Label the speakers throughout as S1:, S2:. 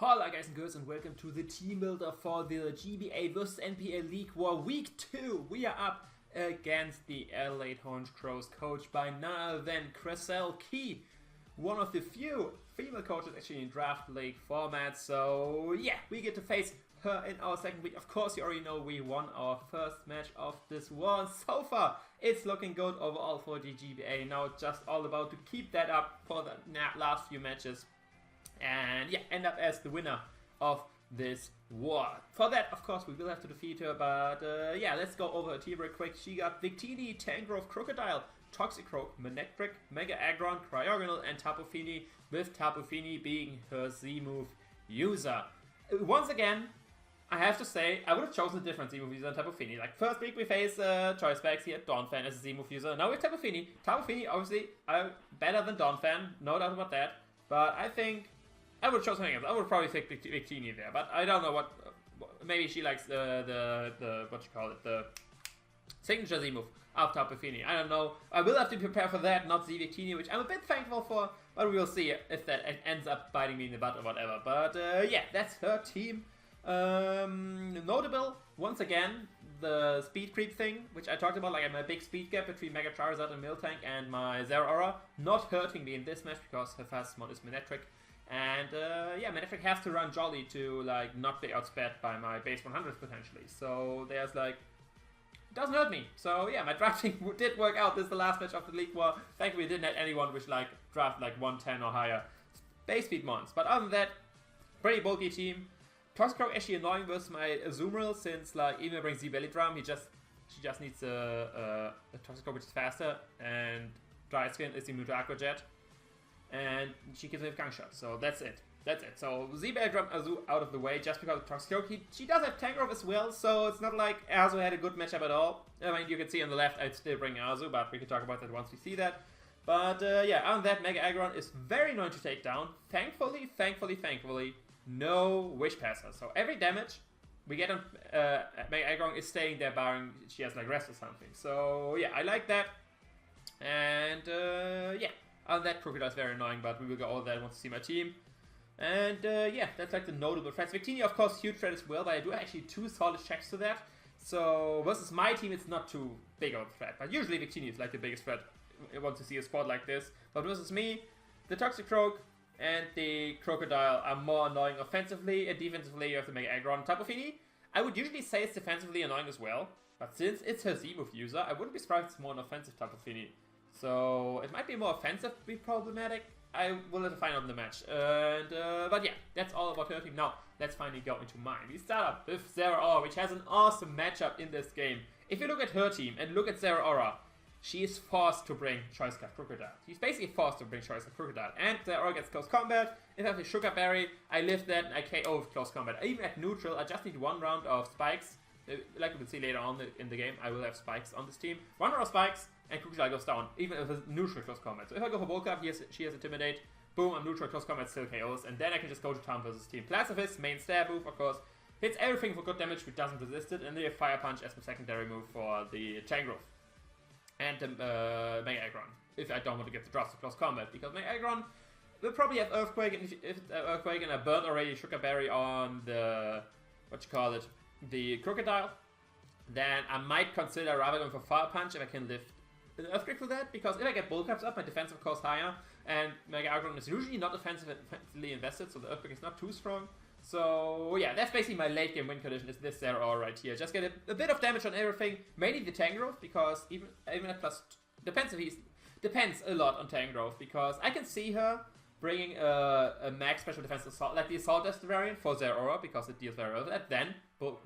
S1: Hello guys and girls and welcome to the team builder for the GBA vs NPA League War Week 2. We are up against the Adelaide Honchkrows, coached by none other than KreselleKey, one of the few female coaches actually in Draft League format. So yeah, we get to face her in our second week. Of course, you already know we won our first match of this war, and so far it's looking good overall for the GBA. Now it's just all about to keep that up for the last few matches. And yeah, end up as the winner of this war. For that, of course, we will have to defeat her, but yeah, let's go over her team real quick. She got Victini, Tangrowth, Crocodile, Toxicroak, Manectric, Mega Aggron, Cryogonal, and Tapu Fini, with Tapu Fini being her Z-move user. Once again, I have to say, I would have chosen a different Z-move user than Tapu Fini. Like, first week we face Choice Bags here, Donphan as a Z-move user. Now we have Tapu Fini. Tapu Fini, obviously, better than Donphan, no doubt about that. But I think I would choose something else. I would probably take Victini there, but I don't know what. Maybe she likes the what you call it, the signature Z move of Tapu Fini. I don't know. I will have to prepare for that, not Z Victini, which I'm a bit thankful for. But we will see if that ends up biting me in the butt or whatever. But yeah, that's her team. Notable once again the speed creep thing, which I talked about. Like, I have a big speed gap between Mega Charizard and Miltank, and my Zeraora not hurting me in this match because her fastest mod is Manectric. And yeah, Manectric has to run Jolly to like not be outsped by my base 100s potentially. So there's like, it doesn't hurt me. So yeah, my drafting did work out. This is the last match of the League War. Thankfully, we didn't have anyone which like draft like 110 or higher base speed mons. But other than that, pretty bulky team. Toxicroak actually annoying versus my Azumarill, since like even if I bring Z-Belly she just needs a Toxicroak which is faster, and Dry Skin is immune to Aqua Jet. And she gives me a Gunk Shot, so that's it. That's it. So Z-Belly Azu out of the way, just because of Toxicroak. She does have Tangrowth as well, so it's not like Azu had a good matchup at all. I mean, you can see on the left, I'd still bring Azu, but we can talk about that once we see that. But yeah, other than that, Mega Aggron is very annoying to take down. Thankfully, no Wish Passer. So every damage we get on Mega Aggron is staying there, barring she has like Rest or something. So yeah, I like that. And yeah. Other than that, Crocodile is very annoying, but we will go over that once you see my team. And yeah, that's like the notable threats. Victini, of course, huge threat as well, but I do actually 2 solid checks to that. So versus my team, it's not too big of a threat. But usually Victini is like the biggest threat once you see a squad like this. But versus me, the Toxicroak and the Crocodile are more annoying offensively, and defensively you have to make Aggron. Tapu Fini, I would usually say it's defensively annoying as well. But since it's her Z-move user, I wouldn't be surprised if it's more an offensive Tapu Fini. So it might be more offensively problematic. I will have to find out in the match. And but yeah, that's all about her team. Now let's finally go into mine. We start up with Zeraora, which has an awesome matchup in this game. If you look at her team and look at Zeraora, she is forced to bring Choice Scarf Crocodile. She's basically forced to bring Choice Scarf Crocodile. And Zeraora gets close combat. If I have a Sugar Berry, I live that and I KO with close combat. Even at neutral, I just need 1 round of spikes. Like we will see later on in the game, I will have spikes on this team. 1 round of spikes, and Crocodile goes down, even if it's neutral close combat. So if I go for Bulk Up, she has Intimidate, boom, I'm neutral close combat, still KOs, and then I can just go to town versus team. Pacifist, main stab move, of course, hits everything for good damage, which doesn't resist it, and then you have Fire Punch as the secondary move for the Tangrowth. And Mega Aggron, if I don't want to get the drops to close combat, because Mega Aggron will probably have Earthquake, and if it's Earthquake and I burned already Sugar Berry on the, the Crocodile, then I might consider rather going for Fire Punch if I can lift an Earthquake for that, because if I get Bulk Ups up, my defense of course higher, and Mega Aggron is usually not offensively invested, so the Earthquake is not too strong. So yeah, that's basically my late game win condition, is this Zeraora right here. Just get a bit of damage on everything, mainly the Tangrowth, because even at plus, depends a lot on Tangrowth, because I can see her bringing a max special defense assault, like the Assault Dust variant for Zeraora, because it deals very well with that. Then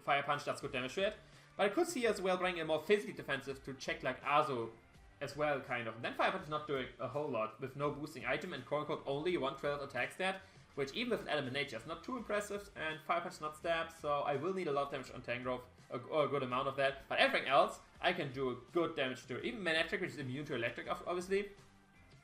S1: Fire Punch does good damage to it. But I could see as well bringing a more physically defensive to check like Azu as well, kind of. And then Fire Punch is not doing a whole lot with no boosting item and quote-unquote only 1/12 attack stat, which even with an Element Nature is not too impressive, and Fire Punch is not stab, so I will need a lot of damage on Tangrowth, or a good amount of that. But everything else, I can do a good damage to. Even Manectric, which is immune to electric, obviously,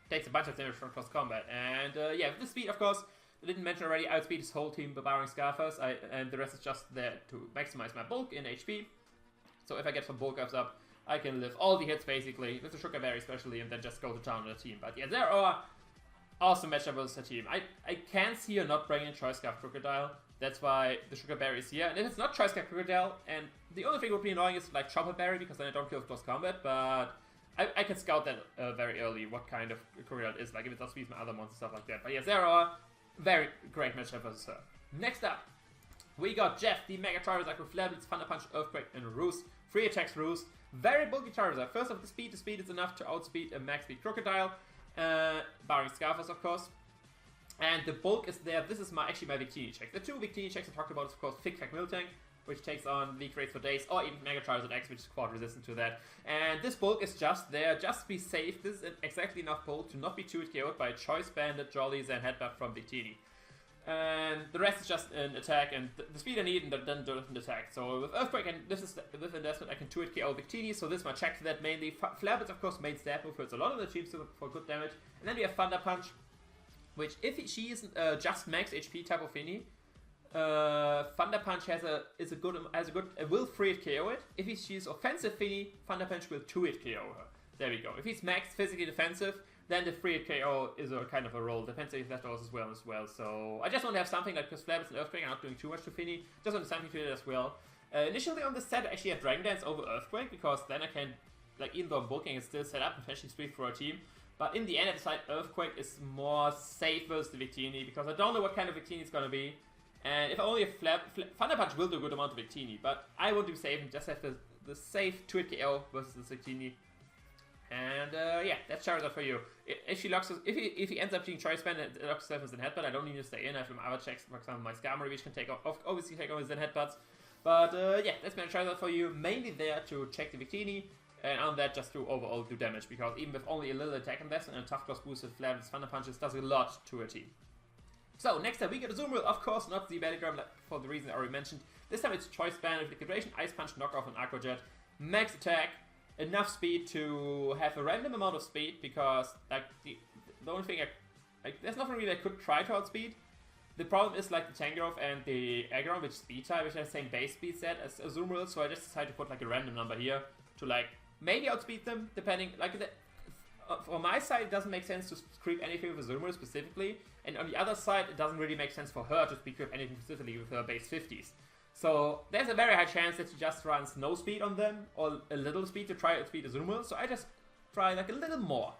S1: takes a bunch of damage from close combat. And yeah, with the speed, of course, I didn't mention already, I outspeed this whole team by barring Scarfers, and the rest is just there to maximize my bulk in HP. So if I get some bulk ups up, I can live all the hits basically, with the Sugar Berry especially, and then just go to town on the team. But yeah, Zeraora, awesome matchup versus her team. I can't see her not bringing Choice Scarf Crocodile. That's why the Sugar Berry is here. And if it's not Choice Scarf Crocodile, and the only thing would be annoying is like Chopper Berry, because then I don't kill with close combat, but I can scout that very early, what kind of Crocodile it is, like if it's outspeeds my other monsters, stuff like that. But yeah, Zeraora, very great matchup versus her. Next up, we got Jeff, the Mega Charizard with Levels, Thunder Punch, Earthquake, and Roost. 3 attacks, Roost. Very bulky Charizard. First off, the speed is enough to outspeed a max speed Crocodile, barring Scarfers, of course. And the bulk is there. This is actually my Victini check. The 2 Victini checks I talked about is, of course, Thick Tack Miltank, which takes on weak rates for days, or even Mega Charizard X, which is quad resistant to that. And this bulk is just there, just to be safe. This is exactly enough bulk to not be 2-hit KO'd by Choice Bandit, Jollies, and Headbutt from Victini. And the rest is just an attack, and the speed I need, and then different attack. So with Earthquake, and this is with investment, I can 2-hit KO Victini, so this is my check for that mainly. Flabber's, of course, main stat move, hurts a lot of the teams for good damage. And then we have Thunder Punch, which if she isn't just max HP type of Fini, Thunder Punch will 3-hit KO it. If she's offensive Fini, Thunder Punch will 2-hit KO her. There we go. If he's max physically defensive, then the 3-hit KO is a kind of a roll. Depends if he's left as well. So I just want to have something like, because Flabber's and Earthquake are not doing too much to Fini, just want something to it as well. Initially on this set, I actually had Dragon Dance over Earthquake, because then I can, like, even though I'm bulking, it's still set up, especially speed for a team. But in the end, I decided Earthquake is more safe versus the Victini, because I don't know what kind of Victini it's gonna be. And if I only have Thunder Punch will do a good amount of Victini, but I want to be safe and just have the safe 2-hit KO versus the Victini. And yeah, that's Charizard for you. If he ends up being Choice Band and locks himself as a headbutt, I don't need to stay in. I have some other checks, for example, my Skarmory, which can obviously take over his headbutts. But yeah, that's my Charizard for you. Mainly there to check the Victini, and on that just to overall do damage, because even with only a little attack investment and a Tough Claws boost with Flabbers, Thunder Punches does a lot to a team. So next up we get a Azumarill, of course not the Bellygram for the reason I already mentioned. This time it's Choice Band with Liquidation, Ice Punch, Knockoff, and Aqua Jet. Max attack, enough speed to have a random amount of speed, because like the only thing there's nothing really I could try to outspeed. The problem is like the Tangrowth and the Aggron, which speed type, which has the same base speed set as Azumarill, so I just decided to put like a random number here to like maybe outspeed them, depending, like, for my side, it doesn't make sense to creep anything with Azumarill specifically, and on the other side, it doesn't really make sense for her to creep anything specifically with her base 50s. So, there's a very high chance that she just runs no speed on them, or a little speed to try to outspeed Azumarill, so I just try, like, a little more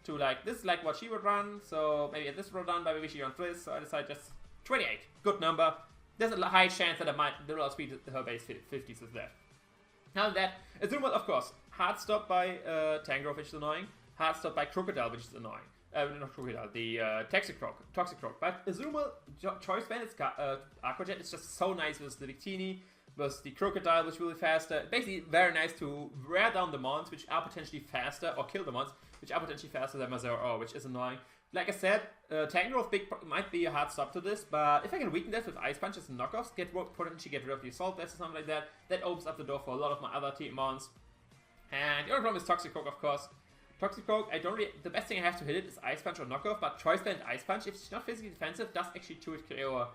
S1: to, like, this is, like, what she would run, so maybe this would run, but maybe she runs this, so I decided just 28, good number. There's a high chance that I might little outspeed her base 50s with that. Now that, Azumarill, of course, hard stop by Tangrowth, which is annoying. Hard stop by Crocodile, which is annoying. Not Crocodile, the Toxic Croc. But Azumarill, Choice Bandit's Aqua Jet is just so nice versus the Victini, versus the Crocodile, which is really faster. Basically, very nice to wear down the mons, which are potentially faster, or kill the mons, which are potentially faster than my Zeraora, which is annoying. Like I said, Tangrowth might be a hard stop to this, but if I can weaken that with Ice Punches and Knockoffs, potentially get rid of the Assault Vest or something like that, that opens up the door for a lot of my other team mons. And the other problem is Toxic Croak, of course. Toxic Croak, the best thing I have to hit it is Ice Punch or Knockoff, but Choice Band Ice Punch, if she's not physically defensive, does actually 2-hit KO her.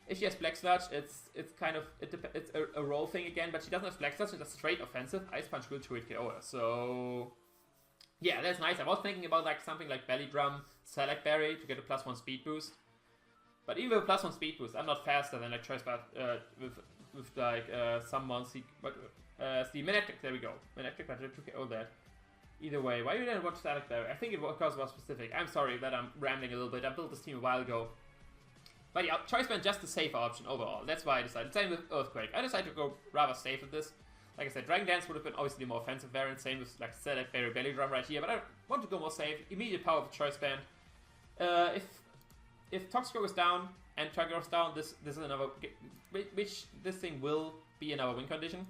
S1: If she has Black Sludge, it's kind of, it's a roll thing again, but she doesn't have Black Sludge, it's a straight offensive, Ice Punch will 2-hit KO her. So yeah, that's nice. I was thinking about like something like Belly Drum, Select Berry to get a +1 speed boost. But even with a +1 speed boost, I'm not faster than like Choice Band with like some mons. But the Manectric, there we go. Manectric, but I took KO that. Either way, why didn't I watch Select Berry? I think it was because it was specific. I'm sorry that I'm rambling a little bit. I built this team a while ago. But yeah, Choice Band just the safer option overall. That's why I decided. Same with Earthquake. I decided to go rather safe with this. Like I said, Dragon Dance would have been obviously the more offensive variant, same with like Select Berry, Belly Drum right here, but I want to go more safe. Immediate power of Choice Band. If Toxic Croak is down and Tangrowth is down, this is another, this thing will be another win condition.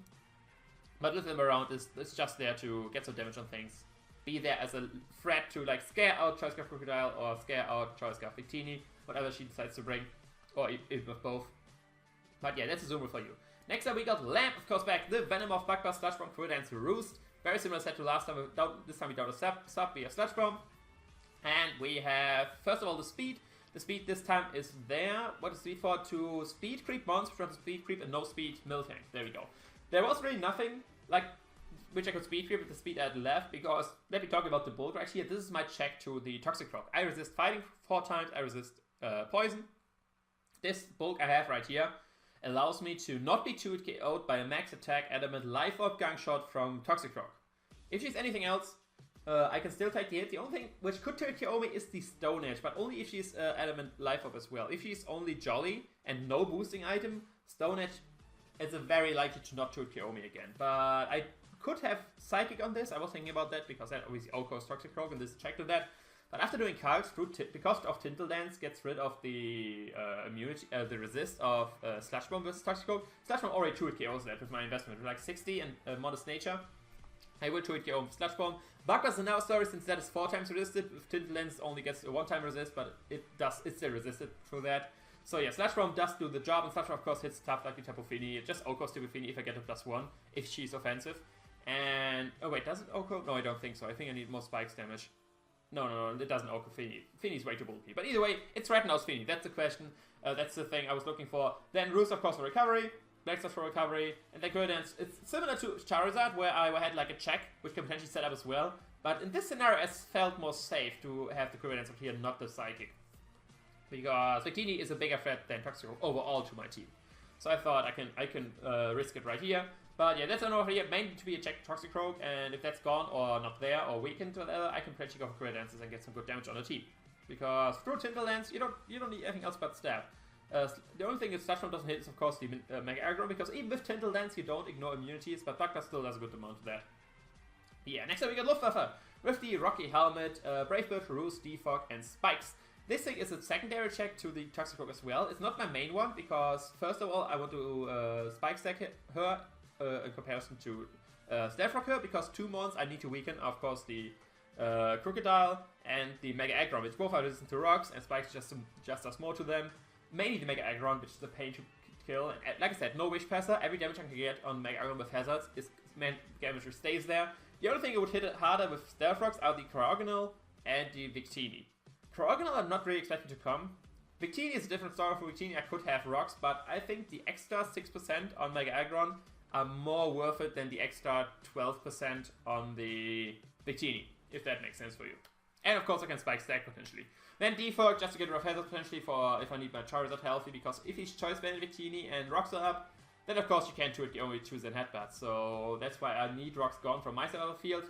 S1: But with them around, it's just there to get some damage on things. Be there as a threat to like scare out Choice Scarf Crocodile or scare out Choice Scarf Victini, whatever she decides to bring, or even with both. But yeah, that's a Azumarill for you. Next up we got Lamp, of course, back. The Venomoth, Bug Buzz, Sludge Bomb, Cruel Dance, Roost. Very similar set to last time. This time we got a sub via Sludge Bomb. And we have, first of all, the speed. The speed this time is there. What is speed for? To speed creep monsters from speed creep and no speed Miltank. There we go. There was really nothing. Like, which I could speed creep with the speed at left, because let me talk about the build right here. This is my check to the Toxic Rock. I resist fighting 4 times, I resist poison. This bulk I have right here allows me to not be 2-hit KO'd by a max attack element life orb gang shot from Toxic Rock. If she's anything else, I can still take the hit. The only thing which could 2-hit KO me is the Stone Edge, but only if she's element life orb as well. If she's only Jolly and no boosting item, Stone Edge is very likely to not 2-hit KO me again. But I could have Psychic on this. I was thinking about that because that obviously outgoes Toxic Rock and this check to that. But after doing Calcs, because of Tintle Dance gets rid of the immunity, the resist of Slash Bomb versus Toxic Rock. Slash Bomb already 2-hit KOs that with my investment, with like 60 and Modest Nature. I will 2-hit KO Slash Bomb. Bugba's another story since that is 4 times resisted. With Tintle Dance only gets a 1-time resist, but it's still resisted through that. So yeah, Slash Bomb does do the job, and Slash Bomb of course hits tough like the Tapu Fini. It just OHKOs Tapu Fini if I get a +1, if she's offensive. And, oh wait, does it OHKO? No, I don't think so. I think I need more spikes damage. No, it doesn't OHKO Fini. Fini's way too bulky. But either way, it threatens Fini. That's the question. That's the thing I was looking for. Then Roost, of course, for recovery. Blackstars for recovery. And then Dance. It's similar to Charizard, where I had like a check, which can potentially set up as well. But in this scenario, it felt more safe to have the Dance up here, not the Psychic. Because Victini is a bigger threat than Toxic overall to my team. So I thought I can risk it right here. But yeah, that's an over here, mainly to be a check Toxic Rogue, and if that's gone or not there or weakened or whatever, I can potentially go for Career Dances and get some good damage on the team. Because through Tintle Dance, you don't need anything else but stab. The only thing is Slash Bomb doesn't hit is of course the Mega Aggro, because even with Tintle Dance you don't ignore immunities, but Bugba still does a good amount of that. Yeah, next up we got Luftwaffe with the Rocky Helmet, Brave Bird, Roost, Defog, and Spikes. This thing is a secondary check to the Toxic Rogue as well. It's not my main one, because first of all I want to Spike stack her in comparison to Stealth Rock her, because 2 months I need to weaken, of course, the Crocodile and the Mega Aggron, which both are resistant to rocks, and Spikes just does more to them. Mainly the Mega Aggron, which is a pain to kill. And like I said, no Wish Passer. Every damage I can get on Mega Aggron with hazards is meant damage which stays there. The only thing it would hit it harder with Stealth Rocks are the Cryogonal and the Victini. Cryogonal I'm not really expecting to come. Victini is a different story. For Victini I could have rocks, but I think the extra 6% on Mega Aggron are more worth it than the extra 12% on the Victini, if that makes sense for you. And of course I can Spike stack potentially. Then Defog, just to get rid of hazards potentially for if I need my Charizard healthy, because if he's choice band Victini and rocks are up, then of course you can't do it, you only choose an headbutt. So that's why I need rocks gone from my side of the field.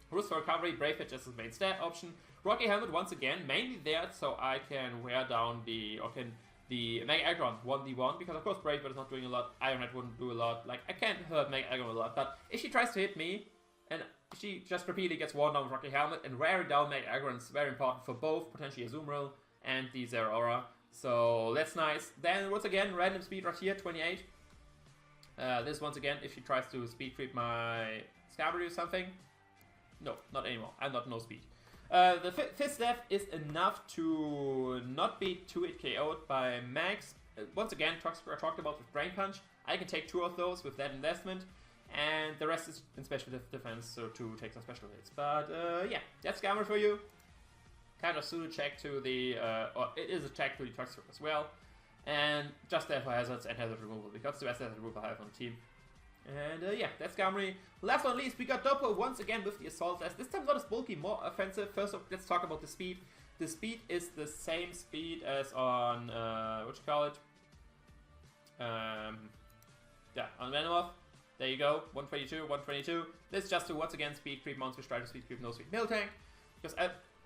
S1: Roost for recovery, Brave Hit just as main stat option. Rocky Helmet once again, mainly there so I can wear down the Mega Aggron 1v1, because of course Brave Bird is not doing a lot, Iron Head wouldn't do a lot, like I can't hurt Mega Aggron a lot, but if she tries to hit me, and she just repeatedly gets worn down with Rocky Helmet, and wearing down Mega Aggron is very important for both, potentially Azumarill and the Zeraora, so that's nice. Then once again, random speed right here, 28. This once again, if she tries to speed creep my Scarabee or something, no, not anymore, I'm not no speed. The fifth step is enough to not be 2-hit KO'd by Max. Once again, I talked about with Brain Punch. I can take 2 of those with that investment, and the rest is in special defense, so to take some special hits. But yeah, that's Scammer for you. Kind of pseudo check to the, or it is a check to the Toxic as well, and just there for hazards and hazard removal, because it's the best hazard removal I have on the team. And yeah, that's Gamri. Last but not least, we got Dopo once again with the Assault Vest. This time not as bulky, more offensive. First off, let's talk about the speed. The speed is the same speed as on, what you call it? Yeah, on Venomoth. There you go, 122, 122. This is just to once again speed creep monsters, try to speed creep no speed Miltank. Because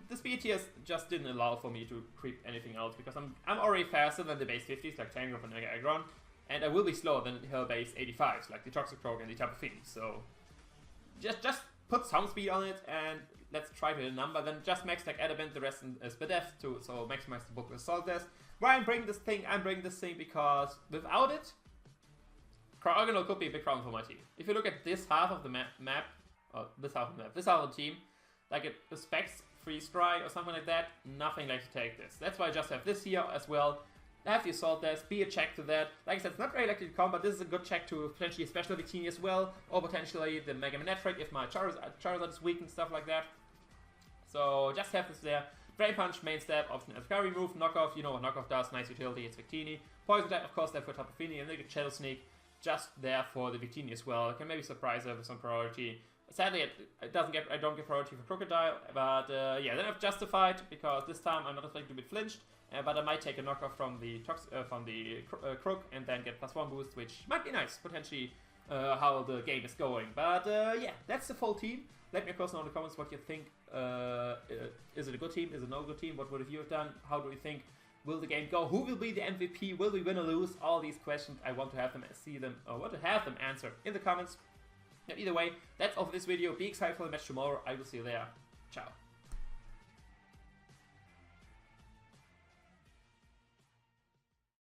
S1: the speed tiers just didn't allow for me to creep anything else, because I'm already faster than the base 50s, like Tangrowth and Mega Aggron. And I will be slower than her base 85s, like the Toxic Rogue and the Tapu Fini. So just put some speed on it, and let's try to hit a number. Then just max like Adamant, the rest in Spadef to so maximize the book Assault Vest. Why I'm bringing this thing? I'm bringing this thing because without it, Cryogonal could be a big problem for my team. If you look at this half of the map, or this half of the map, this half of the team, like it respects Freeze Dry or something like that, nothing like to take this. That's why I just have this here as well. Have the Assault Vest, be a check to that. Like I said, it's not very likely to come, but this is a good check to potentially a special Victini as well, or potentially the Mega Manectric if my Charizard is weak and stuff like that. So just have this there. Brain Punch, main step, option as carry move, knockoff, you know what knockoff does, nice utility, it's Victini. Poison type, of course, there for Tapu Fini, and they get Shadow Sneak. just there for the Victini as well. I can maybe surprise her with some priority. Sadly, I don't get priority for Crocodile, but yeah, then I've justified because this time I'm not expecting to be flinched, but I might take a knockoff from the Crook and then get +1 boost, which might be nice, potentially how the game is going. But yeah, that's the full team. Let me of course know in the comments what you think. Is it a good team? Is it no good team? What would you have done? How do you think will the game go? Who will be the MVP? Will we win or lose? All these questions, I want to have them answered in the comments. Either way, that's all for this video. Be excited for the match tomorrow. I will see you there. Ciao.